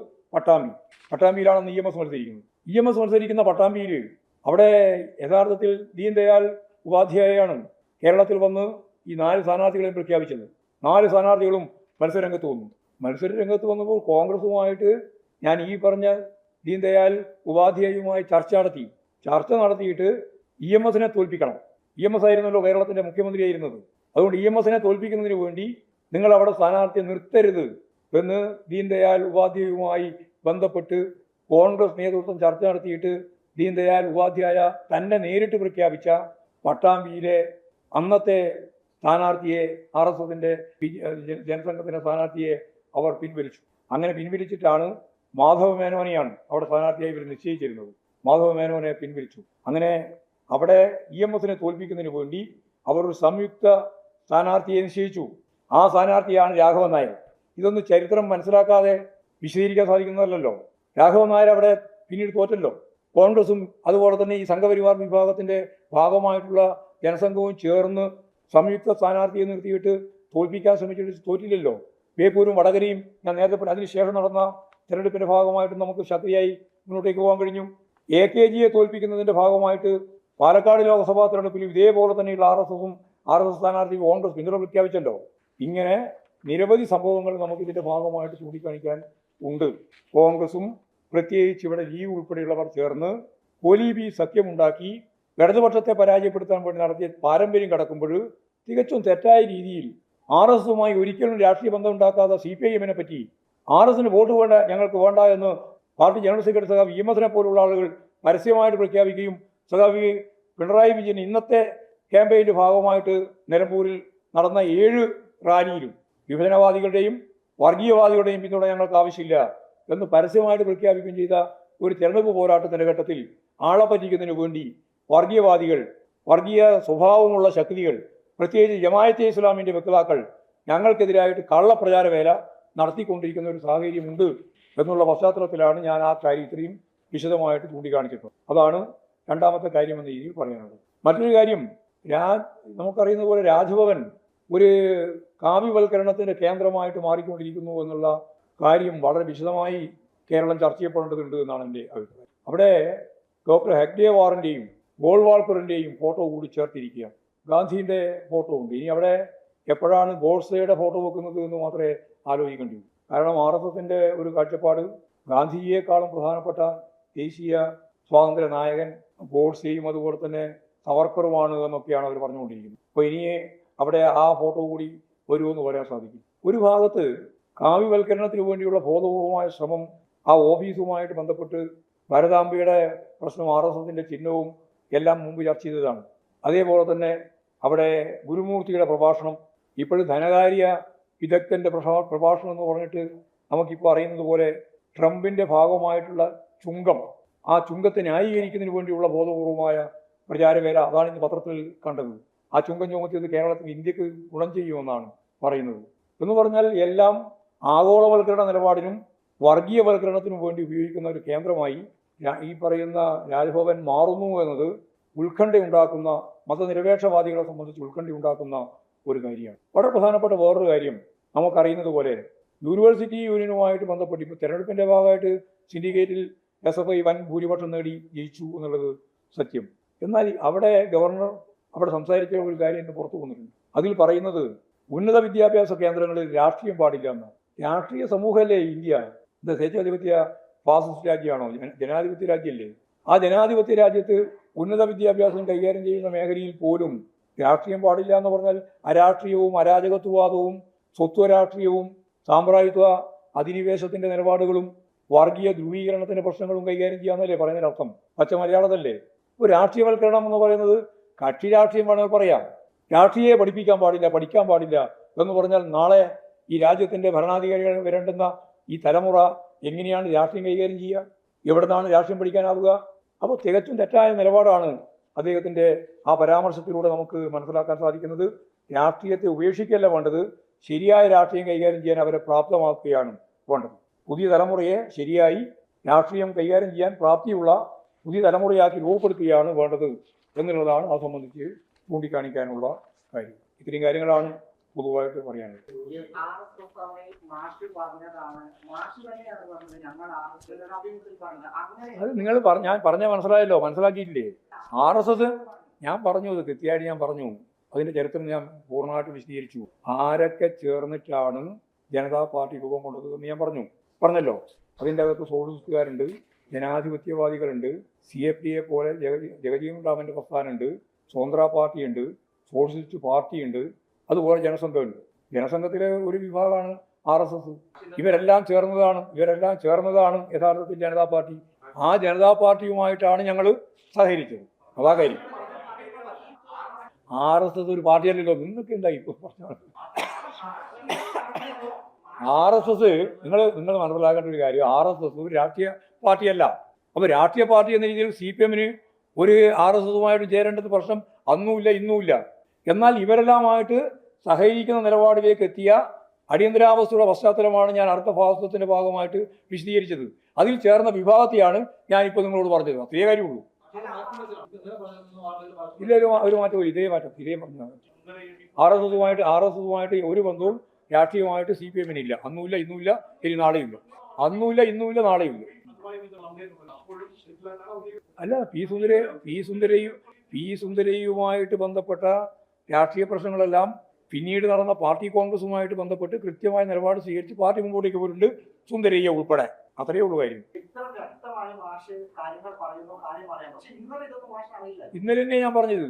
പട്ടാമ്പിയിലാണ് EMS മത്സരിക്കുന്നത്. EMS മത്സരിക്കുന്ന പട്ടാമ്പിയിൽ അവിടെ യഥാർത്ഥത്തിൽ ദീൻദയാൽ ഉപാധ്യായയാണ് കേരളത്തിൽ വന്ന് ഈ 4 സ്ഥാനാർത്ഥികളെയും പ്രഖ്യാപിച്ചത്. 4 സ്ഥാനാർത്ഥികളും മത്സരരംഗത്ത് വന്നു. മത്സരരംഗത്ത് വന്നപ്പോൾ കോൺഗ്രസുമായിട്ട് ഞാൻ ഈ പറഞ്ഞ ദീൻദയാൽ ഉപാധ്യായുമായി ചർച്ച നടത്തിയിട്ട് EMSനെ തോൽപ്പിക്കണം. EMS ആയിരുന്നല്ലോ കേരളത്തിൻ്റെ മുഖ്യമന്ത്രിയായിരുന്നത്. അതുകൊണ്ട് EMSനെ തോൽപ്പിക്കുന്നതിന് വേണ്ടി നിങ്ങൾ അവിടെ സ്ഥാനാർത്ഥിയെ നിർത്തരുത് എന്ന് ദീൻദയാൽ ഉപാധ്യായുമായി ബന്ധപ്പെട്ട് കോൺഗ്രസ് നേതൃത്വം ചർച്ച നടത്തിയിട്ട് ദീൻദയാൽ ഉപാധ്യായ തന്നെ നേരിട്ട് പ്രഖ്യാപിച്ച പട്ടാമ്പിയിലെ അന്നത്തെ സ്ഥാനാർത്ഥിയെ RSSന്റെ ജനസംഘത്തിൻ്റെ സ്ഥാനാർത്ഥിയെ അവർ പിൻവലിച്ചു. അങ്ങനെ പിൻവലിച്ചിട്ടാണ് മാധവ മേനോനെയാണ് അവിടെ സ്ഥാനാർത്ഥിയായി ഇവർ നിശ്ചയിച്ചിരുന്നത്. മാധവ മേനോനെ പിൻവലിച്ചു. അങ്ങനെ അവിടെ EMSനെ തോൽപ്പിക്കുന്നതിന് വേണ്ടി അവർ ഒരു സംയുക്ത സ്ഥാനാർത്ഥിയെ നിശ്ചയിച്ചു. ആ സ്ഥാനാർത്ഥിയാണ് രാഘവൻ നായർ. ഇതൊന്നും ചരിത്രം മനസ്സിലാക്കാതെ വിശദീകരിക്കാൻ സാധിക്കുന്നതല്ലോ. രാഘവൻ നായർ അവിടെ പിന്നീട് തോറ്റല്ലോ. കോൺഗ്രസും അതുപോലെ തന്നെ ഈ സംഘപരിവാർ വിഭാഗത്തിൻ്റെ ഭാഗമായിട്ടുള്ള ജനസംഘവും ചേർന്ന് സംയുക്ത സ്ഥാനാർത്ഥിയെ നിർത്തിയിട്ട് തോൽപ്പിക്കാൻ ശ്രമിച്ചിട്ട് തോറ്റില്ലല്ലോ. ബേപ്പൂരും വടകരയും ഞാൻ നേരത്തെ അതിനുശേഷം നടന്ന തെരഞ്ഞെടുപ്പിൻ്റെ ഭാഗമായിട്ട് നമുക്ക് ശക്തിയായി മുന്നോട്ടേക്ക് പോകാൻ കഴിഞ്ഞു. AKGയെ തോൽപ്പിക്കുന്നതിൻ്റെ ഭാഗമായിട്ട് പാലക്കാട് ലോക്സഭാ തെരഞ്ഞെടുപ്പിലും ഇതേപോലെ തന്നെയുള്ള RSS സ്ഥാനാർത്ഥി കോൺഗ്രസ് പിന്തുണ പ്രഖ്യാപിച്ചല്ലോ. ഇങ്ങനെ നിരവധി സംഭവങ്ങൾ നമുക്കിതിൻ്റെ ഭാഗമായിട്ട് ചൂണ്ടിക്കാണിക്കാൻ ഉണ്ട്. കോൺഗ്രസും പ്രത്യേകിച്ച് ഇവിടെ ലീഗ് ഉൾപ്പെടെയുള്ളവർ ചേർന്ന് കോലീബി സഖ്യമുണ്ടാക്കി ഇടതുപക്ഷത്തെ പരാജയപ്പെടുത്താൻ വേണ്ടി നടത്തിയ പാരമ്പര്യം കടക്കുമ്പോൾ തികച്ചും തെറ്റായ രീതിയിൽ RSSുമായി ഒരിക്കലും രാഷ്ട്രീയ ബന്ധം ഉണ്ടാക്കാത്ത CPIMനെ പറ്റി RSSന് വോട്ട് വേണ്ട, ഞങ്ങൾക്ക് വേണ്ട എന്ന് പാർട്ടി ജനറൽ സെക്രട്ടറി സഖാവ് EMSനെ പോലുള്ള ആളുകൾ പരസ്യമായിട്ട് പ്രഖ്യാപിക്കുകയും സഖാവ് പിണറായി വിജയൻ ഇന്നത്തെ ക്യാമ്പയിൻ്റെ ഭാഗമായിട്ട് നിലമ്പൂരിൽ നടന്ന 7 റാലിയിലും വിഭജനവാദികളുടെയും വർഗീയവാദികളുടെയും പിന്തുണ ഞങ്ങൾക്ക് ആവശ്യമില്ല എന്ന് പരസ്യമായിട്ട് പ്രഖ്യാപിക്കുകയും ചെയ്ത ഒരു തെരഞ്ഞെടുപ്പ് പോരാട്ടത്തിൻ്റെ ഘട്ടത്തിൽ ആളെ പറ്റിക്കുന്നതിന് വേണ്ടി വർഗീയവാദികൾ, വർഗീയ സ്വഭാവമുള്ള ശക്തികൾ, പ്രത്യേകിച്ച് ജമാഅത്തെ ഇസ്ലാമിൻ്റെ വക്താക്കൾ ഞങ്ങൾക്കെതിരായിട്ട് കള്ളപ്രചാരവേല നടത്തിക്കൊണ്ടിരിക്കുന്ന ഒരു സാഹചര്യമുണ്ട് എന്നുള്ള പശ്ചാത്തലത്തിലാണ് ഞാൻ ആ കാര്യം ഇത്രയും വിശദമായിട്ട് ചൂണ്ടിക്കാണിച്ചിട്ടുള്ളത്. അതാണ് രണ്ടാമത്തെ കാര്യമെന്ന രീതിയിൽ പറയാനുള്ളത്. മറ്റൊരു കാര്യം, നമുക്കറിയുന്ന പോലെ രാജ്ഭവൻ ഒരു കാവ്യവൽക്കരണത്തിൻ്റെ കേന്ദ്രമായിട്ട് മാറിക്കൊണ്ടിരിക്കുന്നു എന്നുള്ള കാര്യം വളരെ വിശദമായി കേരളം ചർച്ച ചെയ്യപ്പെടേണ്ടതുണ്ട് എന്നാണ് എൻ്റെ അഭിപ്രായം. അവിടെ ഡോക്ടർ ഹെഗ്ഡേവാറിൻ്റെയും ഗോൾവാൾക്കറിൻ്റെയും ഫോട്ടോ കൂടി ചേർത്തിരിക്കുക. ഗാന്ധിൻ്റെ ഫോട്ടോ ഉണ്ട്. ഇനി അവിടെ എപ്പോഴാണ് ഗോഡ്സെയുടെ ഫോട്ടോ വെക്കുന്നത് എന്ന് മാത്രമേ ആലോചിക്കേണ്ടി വരൂ. കാരണം RSSൻ്റെ ഒരു കാഴ്ചപ്പാട് ഗാന്ധിജിയെക്കാളും പ്രധാനപ്പെട്ട ദേശീയ സ്വാതന്ത്ര്യ നായകൻ ഗോഡ്സെയും അതുപോലെ തന്നെ സവർക്കറുമാണ് എന്നൊക്കെയാണ് അവർ പറഞ്ഞുകൊണ്ടിരിക്കുന്നത്. അപ്പോൾ ഇനി അവിടെ ആ ഫോട്ടോ കൂടി വരുമെന്ന് പറയാൻ സാധിക്കും. ഒരു ഭാഗത്ത് കാവ്യവൽക്കരണത്തിന് വേണ്ടിയുള്ള ബോധപൂർവമായ ശ്രമം ആ ഓഫീസുമായിട്ട് ബന്ധപ്പെട്ട് ഭാരതാംബയുടെ പ്രശ്നം RSSൻ്റെ ചിഹ്നവും എല്ലാം മുമ്പ് ചർച്ച ചെയ്തതാണ്. അതേപോലെ തന്നെ അവിടെ ഗുരുമൂർത്തിയുടെ പ്രഭാഷണം, ഇപ്പോഴും ധനകാര്യ വിദഗ്ധൻ്റെ പ്രഭാഷണം എന്ന് പറഞ്ഞിട്ട് നമുക്കിപ്പോൾ അറിയുന്നത് പോലെ ട്രംപിൻ്റെ ഭാഗമായിട്ടുള്ള ചുങ്കം, ആ ചുങ്കത്തെ ന്യായീകരിക്കുന്നതിന് വേണ്ടിയുള്ള ബോധപൂർവമായ പ്രചാരവേല, അതാണ് ഇന്ന് പത്രത്തിൽ കണ്ടത്. ആ ചുങ്കം ചുമത്തിയത് കേരളത്തിൽ ഇന്ത്യക്ക് ഗുണം ചെയ്യുമെന്നാണ് പറയുന്നത്. എന്ന് പറഞ്ഞാൽ എല്ലാം ആഗോളവൽക്കരണ നിലപാടിനും വർഗീയവൽക്കരണത്തിനും വേണ്ടി ഉപയോഗിക്കുന്ന ഒരു കേന്ദ്രമായി ഈ പറയുന്ന രാജ്ഭവൻ മാറുന്നു എന്നത് ഉത്കണ്ഠയുണ്ടാക്കുന്ന, മതനിരപേക്ഷവാദികളെ സംബന്ധിച്ച് ഉത്കണ്ഠയുണ്ടാക്കുന്ന ഒരു കാര്യമാണ്. വളരെ പ്രധാനപ്പെട്ട വേറൊരു കാര്യം, നമുക്കറിയുന്നത് പോലെ യൂണിവേഴ്സിറ്റി യൂണിയനുമായിട്ട് ബന്ധപ്പെട്ട് ഇപ്പോൾ തെരഞ്ഞെടുപ്പിൻ്റെ ഭാഗമായിട്ട് സിൻഡിക്കേറ്റിൽ SFI വൻ ഭൂരിപക്ഷം നേടി ജയിച്ചു എന്നുള്ളത് സത്യം. എന്നാൽ അവിടെ ഗവർണർ അവിടെ സംസാരിച്ച ഒരു കാര്യം ഇന്ന് പുറത്തു വന്നിട്ടുണ്ട്. അതിൽ പറയുന്നത് ഉന്നത വിദ്യാഭ്യാസ കേന്ദ്രങ്ങളിൽ രാഷ്ട്രീയം പാടില്ല എന്നാണ്. രാഷ്ട്രീയ സമൂഹമല്ലേ ഇന്ത്യ? ഇത് സ്വേച്ഛാധിപത്യ ഫാസിസ്റ്റ് രാജ്യമാണോ? ജനാധിപത്യ രാജ്യമല്ലേ? ആ ജനാധിപത്യ രാജ്യത്ത് ഉന്നത വിദ്യാഭ്യാസം കൈകാര്യം ചെയ്യുന്ന മേഖലയിൽ പോലും രാഷ്ട്രീയം പാടില്ല എന്ന് പറഞ്ഞാൽ അരാഷ്ട്രീയവും അരാജകത്വവാദവും സ്വത്വ രാഷ്ട്രീയവും സാമ്രാജ്യത്വ അധിനിവേശത്തിന്റെ നിലപാടുകളും വർഗീയ ധ്രുവീകരണത്തിന്റെ പ്രശ്നങ്ങളും കൈകാര്യം ചെയ്യാന്നല്ലേ പറയുന്നതിനർത്ഥം? പച്ച മലയാളത്തല്ലേ? ഒരു രാഷ്ട്രീയവൽക്കരണം എന്ന് പറയുന്നത് കക്ഷി രാഷ്ട്രീയം വേണമെങ്കിൽ പറയാം. രാഷ്ട്രീയെ പഠിപ്പിക്കാൻ പാടില്ല, പഠിക്കാൻ പാടില്ല എന്ന് പറഞ്ഞാൽ നാളെ ഈ രാജ്യത്തിന്റെ ഭരണാധികാരികൾ വരേണ്ടുന്ന ഈ തലമുറ എങ്ങനെയാണ് രാഷ്ട്രീയം കൈകാര്യം ചെയ്യുക? എവിടെ നിന്നാണ് രാഷ്ട്രീയം പഠിക്കാനാവുക? അപ്പോൾ തികച്ചും തെറ്റായ നിലപാടാണ് അദ്ദേഹത്തിന്റെ ആ പരാമർശത്തിലൂടെ നമുക്ക് മനസ്സിലാക്കാൻ സാധിക്കുന്നത്. രാഷ്ട്രീയത്തെ ഉപേക്ഷിക്കല്ല വേണ്ടത്, ശരിയായ രാഷ്ട്രീയം കൈകാര്യം ചെയ്യാൻ അവരെ പ്രാപ്തമാക്കുകയാണ് വേണ്ടത്. പുതിയ തലമുറയെ ശരിയായി രാഷ്ട്രീയം കൈകാര്യം ചെയ്യാൻ പ്രാപ്തിയുള്ള പുതിയ തലമുറയാക്കി രൂപപ്പെടുത്തുകയാണ് വേണ്ടത് എന്നുള്ളതാണ് അത് സംബന്ധിച്ച് ചൂണ്ടിക്കാണിക്കാനുള്ള കാര്യം. ഇത്രയും കാര്യങ്ങളാണ് പൊതുവായിട്ട് പറയാനുള്ളത്. അത് നിങ്ങൾ ഞാൻ പറഞ്ഞ മനസ്സിലായല്ലോ, മനസ്സിലാക്കിയിട്ടില്ലേ? RSS ഞാൻ പറഞ്ഞു, അത് കൃത്യമായിട്ട് ഞാൻ പറഞ്ഞു. അതിന്റെ ചരിത്രം ഞാൻ പൂർണ്ണമായിട്ട് വിശദീകരിച്ചു. ആരൊക്കെ ചേർന്നിട്ടാണ് ജനതാ പാർട്ടി രൂപം കൊണ്ടത് എന്ന് ഞാൻ പറഞ്ഞല്ലോ. അതിൻ്റെ അകത്ത് സോഷ്യലിസ്റ്റുകാരുണ്ട്, ജനാധിപത്യവാദികളുണ്ട്, CFDA പോലെ ജഗജീവൻ റാമിൻ്റെ പ്രസ്ഥാനമുണ്ട്, സ്വതന്ത്ര പാർട്ടിയുണ്ട്, സോഷ്യലിസ്റ്റ് പാർട്ടിയുണ്ട്, അതുപോലെ ജനസംഘമുണ്ട്. ജനസംഘത്തിലെ ഒരു വിഭാഗമാണ് RSS. ഇവരെല്ലാം ചേർന്നതാണ് യഥാർത്ഥത്തിൽ ജനതാ പാർട്ടി. ആ ജനതാ പാർട്ടിയുമായിട്ടാണ് ഞങ്ങൾ സഹകരിച്ചത്. അതാ കാര്യം. RSS ഒരു പാർട്ടിയല്ലല്ലോ. നിങ്ങൾക്ക് എന്താ ഇപ്പോൾ RSS നിങ്ങൾ മനസ്സിലാക്കേണ്ട ഒരു കാര്യം, RSS ഒരു രാഷ്ട്രീയ പാർട്ടിയല്ല. അപ്പോൾ രാഷ്ട്രീയ പാർട്ടി എന്ന രീതിയിൽ CPM-ന് ഒരു RSS-ഉമായിട്ട് ചേരേണ്ടത് പ്രശ്നം അന്നുമില്ല ഇന്നുമില്ല. എന്നാൽ ഇവരെല്ലാമായിട്ട് സഹകരിക്കുന്ന നിലപാടിലേക്ക് എത്തിയ അടിയന്തരാവസ്ഥയുടെ പശ്ചാത്തലമാണ് ഞാൻ അടുത്ത ഭാഗത്തിന്റെ ഭാഗമായിട്ട് വിശദീകരിച്ചത്. അതിൽ ചേർന്ന വിഭാഗത്തെയാണ് ഞാനിപ്പോൾ നിങ്ങളോട് പറഞ്ഞത്. അതേ കാര്യമുള്ളൂ. ഇല്ല, ഒരു മാറ്റമില്ല. ഇതേ പറഞ്ഞു. RSS-ഉമായിട്ട് ഒരു ബന്ധവും രാഷ്ട്രീയമായിട്ട് CPM-ന് ഇല്ല. അന്നുമില്ല ഇന്നുമില്ല, ഇനി നാളെയില്ല. അന്നുമില്ല ഇന്നുമില്ല, നാളെയില്ല. അല്ല, പി സുന്ദരയുമായിട്ട് ബന്ധപ്പെട്ട രാഷ്ട്രീയ പ്രശ്നങ്ങളെല്ലാം പിന്നീട് നടന്ന പാർട്ടി കോൺഗ്രസുമായിട്ട് ബന്ധപ്പെട്ട് കൃത്യമായ നിലപാട് സ്വീകരിച്ച് പാർട്ടി മുമ്പോട്ടേക്ക് പോയിട്ടുണ്ട്, സുന്ദരയ്യ ഉൾപ്പെടെ. അത്രയേ ഉള്ളൂ കാര്യം. ഇന്നലെ തന്നെ ഞാൻ പറഞ്ഞത്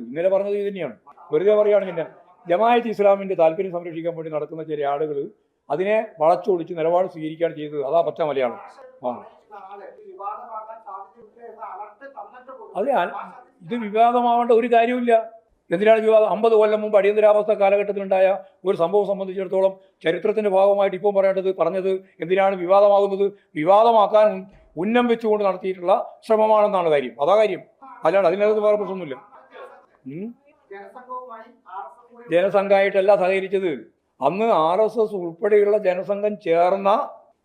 ഇത് തന്നെയാണ്. വെറുതെ പറയുകയാണെങ്കിൽ ജമാഅത്ത് ഇസ്ലാമിന്റെ താല്പര്യം സംരക്ഷിക്കാൻ വേണ്ടി നടക്കുന്ന ചില ആളുകൾ അതിനെ വളച്ചൊടിച്ച് നിലപാട് സ്വീകരിക്കുകയാണ് ചെയ്തത്. അതാ പച്ച മലയാളം. അതെ, ഇത് വിവാദമാവേണ്ട ഒരു കാര്യമില്ല. എന്തിനാണ് വിവാദം? 50 കൊല്ലം മുമ്പ് അടിയന്തരാവസ്ഥ കാലഘട്ടത്തിലുണ്ടായ ഒരു സംഭവം സംബന്ധിച്ചിടത്തോളം ചരിത്രത്തിന്റെ ഭാഗമായിട്ട് ഇപ്പോൾ പറഞ്ഞത് എന്തിനാണ് വിവാദമാകുന്നത്? വിവാദമാക്കാൻ ഉന്നം വെച്ചുകൊണ്ട് നടത്തിയിട്ടുള്ള ശ്രമമാണെന്നാണ് കാര്യം. അതാ കാര്യം. അല്ലാണ്ട് അതിനകത്ത് വേറെ പ്രശ്നമൊന്നുമില്ല. ജനസംഘമായിട്ടല്ല സഹകരിച്ചത്. അന്ന് RSS ഉൾപ്പെടെയുള്ള ജനസംഘം ചേർന്ന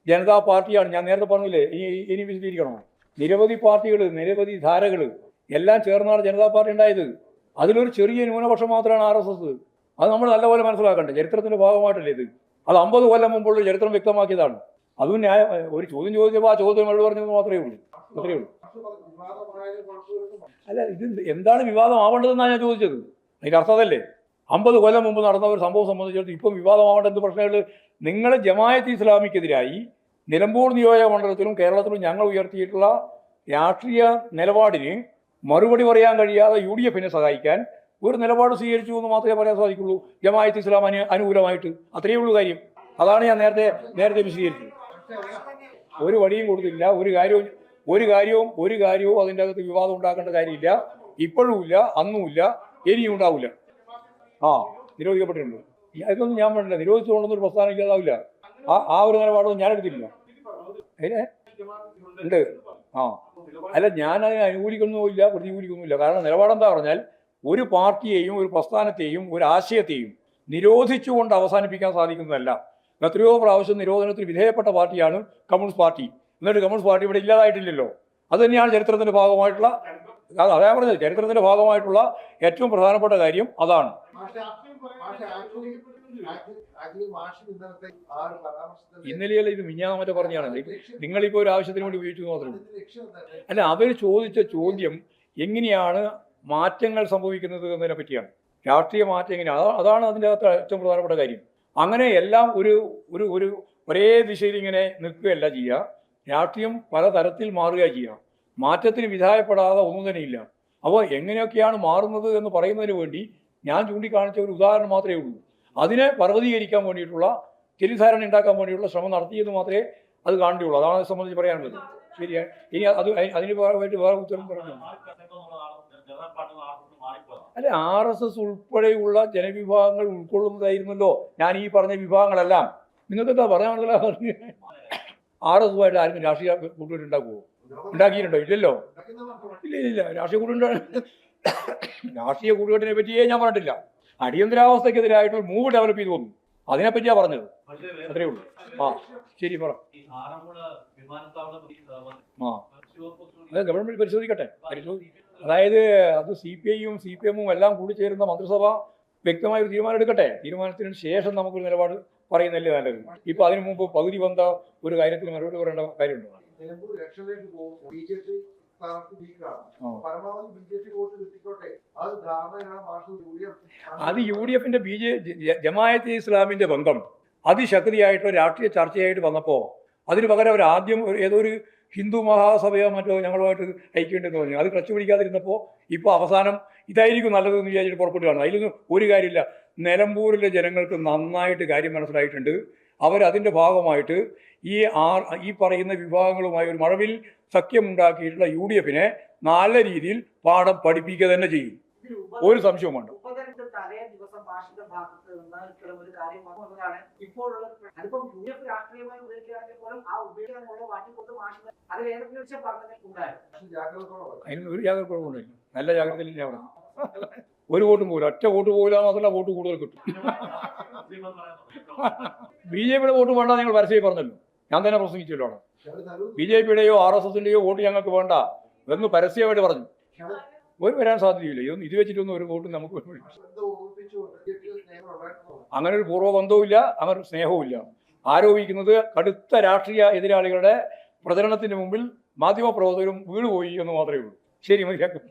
ജനതാ പാർട്ടിയാണ്. ഞാൻ നേരത്തെ പറഞ്ഞില്ലേ, ഇനി വിശദീകരിക്കണോ? നിരവധി പാർട്ടികൾ, നിരവധി ധാരകൾ എല്ലാം ചേർന്നാണ് ജനതാ പാർട്ടി ഉണ്ടായത്. അതിലൊരു ചെറിയ ന്യൂനപക്ഷം മാത്രമാണ് RSS. അത് നമ്മൾ നല്ലപോലെ മനസ്സിലാക്കണ്ടേ. ചരിത്രത്തിന്റെ ഭാഗമായിട്ടല്ലേ ഇത്. അത് 50 കൊല്ലം മുമ്പുള്ള ചരിത്രം വ്യക്തമാക്കിയതാണ്. അതും ഒരു ചോദ്യം ചോദിച്ചപ്പോൾ ആ ചോദ്യം മറുപടി പറഞ്ഞത് മാത്രമേ ഉള്ളൂ. അത്രയേ ഉള്ളൂ. അല്ല, ഇത് എന്താണ് വിവാദമാവേണ്ടതെന്നാണ് ഞാൻ ചോദിച്ചത്. അതിൻ്റെ അർത്ഥം അതല്ലേ? 50 കൊല്ലം മുമ്പ് നടന്ന ഒരു സംഭവം സംബന്ധിച്ചിടത്തോളം ഇപ്പം വിവാദമാവേണ്ട എന്ത് പ്രശ്നങ്ങൾ? നിങ്ങൾ ജമാഅത്ത് ഇസ്ലാമിക്കെതിരായി നിലമ്പൂർ നിയോജക മണ്ഡലത്തിലും കേരളത്തിലും ഞങ്ങൾ ഉയർത്തിയിട്ടുള്ള രാഷ്ട്രീയ നിലപാടിന് മറുപടി പറയാൻ കഴിയാതെ UDF-നെ സഹായിക്കാൻ ഒരു നിലപാട് സ്വീകരിച്ചു എന്ന് മാത്രമേ പറയാൻ സാധിക്കുള്ളൂ. ജമാഅത്ത് ഇസ്ലാം അനുകൂലമായിട്ട്. അത്രയേ ഉള്ളൂ കാര്യം. അതാണ് ഞാൻ നേരത്തെ വിശദീകരിച്ചത്. ഒരു വഴിയും കൊടുത്തില്ല. ഒരു കാര്യവും അതിൻ്റെ അകത്ത് വിവാദം ഉണ്ടാക്കേണ്ട കാര്യമില്ല. ഇപ്പോഴുമില്ല, അന്നുമില്ല, ഇനിയും ഉണ്ടാവില്ല. നിരോധിക്കപ്പെട്ടിട്ടുണ്ട്. ഇതൊന്നും ഞാൻ പറഞ്ഞില്ല. നിരോധിച്ചുകൊണ്ടൊന്നും പ്രസ്ഥാനം ഇല്ലാതാവില്ല. ആ ഒരു നിലപാടൊന്നും ഞാൻ എടുത്തില്ല. ഉണ്ട്. അല്ല, ഞാൻ അതിനെ അനുകൂലിക്കുന്നുമില്ല, പ്രതികൂലിക്കുന്നുമില്ല. കാരണം നിലപാടെന്താ പറഞ്ഞാൽ, ഒരു പാർട്ടിയെയും ഒരു പ്രസ്ഥാനത്തെയും ഒരു ആശയത്തെയും നിരോധിച്ചുകൊണ്ട് അവസാനിപ്പിക്കാൻ സാധിക്കുന്നതല്ല. എത്രയോ പ്രാവശ്യം നിരോധനത്തിന് വിധേയപ്പെട്ട പാർട്ടിയാണ് കമ്മ്യൂണിസ്റ്റ് പാർട്ടി. എന്നിട്ട് കമ്മ്യൂണിസ്റ്റ് പാർട്ടി ഇവിടെ ഇല്ലാതായിട്ടില്ലല്ലോ. അത് തന്നെയാണ് ചരിത്രത്തിന്റെ ഭാഗമായിട്ടുള്ള, അതാ പറഞ്ഞത്, ചരിത്രത്തിന്റെ ഭാഗമായിട്ടുള്ള ഏറ്റവും പ്രധാനപ്പെട്ട കാര്യം അതാണ്. ഇന്നലെയല്ല, ഇത് മിഞ്ഞാന്ന് മറ്റോ പറഞ്ഞാണ്. നിങ്ങളിപ്പോൾ ഒരു ആവശ്യത്തിന് വേണ്ടി ഉപയോഗിച്ചു മാത്രമേ. അല്ല, അവർ ചോദിച്ച ചോദ്യം എങ്ങനെയാണ് മാറ്റങ്ങൾ സംഭവിക്കുന്നത് എന്നതിനെ പറ്റിയാണ്. രാഷ്ട്രീയ മാറ്റം എങ്ങനെയാണ്, അതാണ് അതിൻ്റെ അകത്ത് ഏറ്റവും പ്രധാനപ്പെട്ട കാര്യം. അങ്ങനെ എല്ലാം ഒരേ ദിശയിൽ ഇങ്ങനെ നിൽക്കുകയല്ല ചെയ്യുക. രാഷ്ട്രീയം പലതരത്തിൽ മാറുക ചെയ്യുക. മാറ്റത്തിന് വിധേയപ്പെടാതെ ഒന്നും തന്നെ ഇല്ല. അപ്പോൾ എങ്ങനെയൊക്കെയാണ് മാറുന്നത് എന്ന് പറയുന്നതിന് വേണ്ടി ഞാൻ ചൂണ്ടിക്കാണിച്ച ഒരു ഉദാഹരണം മാത്രമേ ഉള്ളൂ. അതിനെ പർവ്വതീകരിക്കാൻ വേണ്ടിയിട്ടുള്ള തെറ്റിദ്ധാരണ ഉണ്ടാക്കാൻ വേണ്ടിയിട്ടുള്ള ശ്രമം നടത്തിയെന്ന് മാത്രമേ അത് കാണുകയുള്ളൂ. അതാണ് അത് സംബന്ധിച്ച് പറയാനുള്ളത്. ശരിയാണ്. ഇനി അതിന് വേണ്ടി വേറെ ഉത്തരം പറഞ്ഞു. അല്ലെ, RSS ഉൾപ്പെടെയുള്ള ജനവിഭാഗങ്ങൾ ഉൾക്കൊള്ളുന്നതായിരുന്നല്ലോ ഞാൻ ഈ പറഞ്ഞ വിഭാഗങ്ങളെല്ലാം. നിങ്ങൾക്ക് എന്താ പറയാനുള്ളത്? RSSുമായിട്ട് ആരും രാഷ്ട്രീയ കൂട്ടുകെട്ട് ഉണ്ടാക്കുമോ? ഉണ്ടാക്കിയിട്ടുണ്ടോ? ഇല്ലല്ലോ. ഇല്ല. രാഷ്ട്രീയ കൂട്ടുകെട്ടിനെ പറ്റിയേ ഞാൻ പറഞ്ഞിട്ടില്ല. അടിയന്തരാവസ്ഥക്കെതിരായിട്ടുള്ള മൂവ് ഡെവലപ്പ് ചെയ്തു വന്നു, അതിനെപ്പറ്റിയാ പറഞ്ഞത്. അത്രേ ഉള്ളൂ. ശരി, പറ. അത് ഗവൺമെന്റ് പരിശോധിക്കട്ടെ. അതായത് അത് CPIയും CPMും എല്ലാം കൂടി ചേരുന്ന മന്ത്രിസഭ വ്യക്തമായ ഒരു തീരുമാനം എടുക്കട്ടെ. തീരുമാനത്തിന് ശേഷം നമുക്കൊരു നിലപാട് പറയുന്നല്ലേ നല്ലത്. ഇപ്പൊ അതിനു മുമ്പ് പകുതി വന്ന ഒരു കാര്യത്തിന് മറുപടി പറയേണ്ട കാര്യമുണ്ടോ? അത് UDFന്റെ ജമാഅത്തെ ഇസ്ലാമിന്റെ ബന്ധം അതിശക്തിയായിട്ടുള്ള രാഷ്ട്രീയ ചർച്ചയായിട്ട് വന്നപ്പോൾ അതിന് പകരം അവർ ആദ്യം ഏതോ ഒരു ഹിന്ദു മഹാസഭയോ മറ്റോ ഞങ്ങളുമായിട്ട് ഐക്യമുണ്ടെന്ന് പറഞ്ഞു. അത് ക്ലച്ച് പിടിക്കാതിരുന്നപ്പോൾ ഇപ്പോൾ അവസാനം ഇതായിരിക്കും നല്ലതെന്ന് വിചാരിച്ചിട്ട് പുറപ്പെടുകയാണ്. അതിലൊന്നും ഒരു കാര്യമില്ല. നിലമ്പൂരിലെ ജനങ്ങൾക്ക് നന്നായിട്ട് കാര്യം മനസ്സിലായിട്ടുണ്ട്. അവരതിൻ്റെ ഭാഗമായിട്ട് ഈ പറയുന്ന വിഭാഗങ്ങളുമായി ഒരു മഴവിൽ സഖ്യമുണ്ടാക്കിയിട്ടുള്ള UDFനെ നല്ല രീതിയിൽ പാഠം പഠിപ്പിക്കുക തന്നെ ചെയ്യും. ഒരു സംശയവും വേണ്ട. അതിന് ഒരു ജാഗ്രത കുറവുണ്ടായില്ല. നല്ല ജാഗ്രതയില്ല അവിടെ. ഒരു വോട്ടും പോലും, ഒറ്റ വോട്ട് പോലും മാത്രമല്ല, വോട്ട് കൂടുതൽ കിട്ടും. BJPയുടെ വോട്ട് വേണ്ട നിങ്ങൾ പരസ്യമായി പറഞ്ഞല്ലോ. ഞാൻ തന്നെ പ്രസംഗിച്ചല്ലോ അവിടെ. BJPയുടെയോ RSSന്റെയോ വോട്ട് ഞങ്ങൾക്ക് വേണ്ട എന്ന് പരസ്യമായിട്ട് പറഞ്ഞു. ഒരു വരാൻ സാധ്യതയില്ല. ഇത് വെച്ചിട്ടൊന്നും ഒരു വോട്ടും നമുക്ക് അങ്ങനെ ഒരു പൂർവ്വബന്ധവും ഇല്ല, അങ്ങനെ ഒരു സ്നേഹവും ഇല്ല. ആരോപിക്കുന്നത് കടുത്ത രാഷ്ട്രീയ എതിരാളികളുടെ പ്രചരണത്തിന് മുമ്പിൽ മാധ്യമപ്രവർത്തകരും വീണുപോയി എന്ന് മാത്രമേ ഉള്ളൂ. ശരി, മതിയാക്കും.